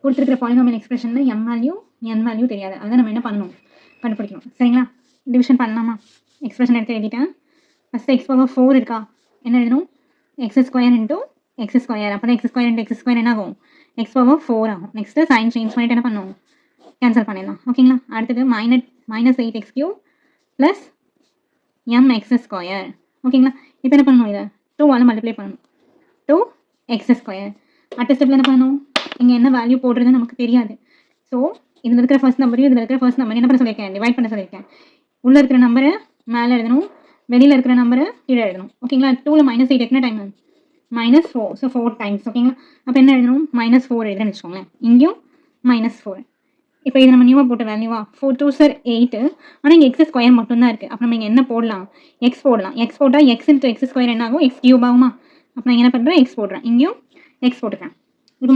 கொடுத்துருக்கிற polynomial எக்ஸ்பிரஷனில் M value என் value தெரியாது. அதை நம்ம என்ன பண்ணணும், கண்டுபிடிக்கணும். சரிங்களா? டிவிஷன் பண்ணலாமா? எக்ஸ்பிரஷன் எடுத்து எழுதிட்டேன். ஃபஸ்ட்டு எக்ஸ் பவர் 4 இருக்கா, என்ன எழுதணும், X square into X square. அப்போ தான் X square into X square என்ன ஆகும், எக்ஸ் பவர் 4 ஆகும். நெக்ஸ்ட்டு சைன் சேஞ்ச் பண்ணிட்டு என்ன பண்ணணும், கேன்சல் பண்ணிடலாம். ஓகேங்களா? அடுத்தது -8x³ ப்ளஸ் mx ஸ்கொயர். ஓகேங்களா? இப்போ என்ன பண்ணணும், இதை 2ஆல் மல்டிப்ளை பண்ணணும். 2x². அடுத்த ஸ்டெப்பில் என்ன பண்ணணும், இங்கே என்ன வேல்யூ போடுறதுன்னு நமக்கு தெரியாது. ஸோ இதில் இருக்கிற ஃபர்ஸ்ட் நம்பரையும் இதில் இருக்கிற ஃபர்ஸ்ட் நம்பர் என்ன பண்ண சொல்லியிருக்கேன், டிவைட் பண்ண சொல்லியிருக்கேன். உள்ளே இருக்கிற நம்பரை மேலே எழுதணும், வெளியில் இருக்கிற நம்பரை கீழே எழுதணும். ஓகேங்களா? 2ல் -8 எத்தனை டைம், -4. So 4 times. ஓகேங்களா? அப்போ என்ன எழுதணும், -4 எழுதுன்னு வச்சுக்கோங்களேன். இங்கேயும் -4. இப்போ இது நம்ம நியூவாக போட்ட வேல்யூவா, 4 2 சார் 8. ஆனால் இங்கே எக்ஸ் ஸ்கொயர் மட்டும்தான் இருக்குது. அப்போ நம்ம இங்கே என்ன போடலாம், எக்ஸ் போடலாம். எக்ஸ் போட்டால் எக்ஸ் இன்ட்டு எக்ஸ் ஸ்கொயர் என்ன ஆகும், x³ ஆகுமா? அப்போ நான் என்ன பண்ணுறேன், எக்ஸ் போடுறேன். இங்கேயும் எக்ஸ் போட்டுக்கிறேன். இப்போ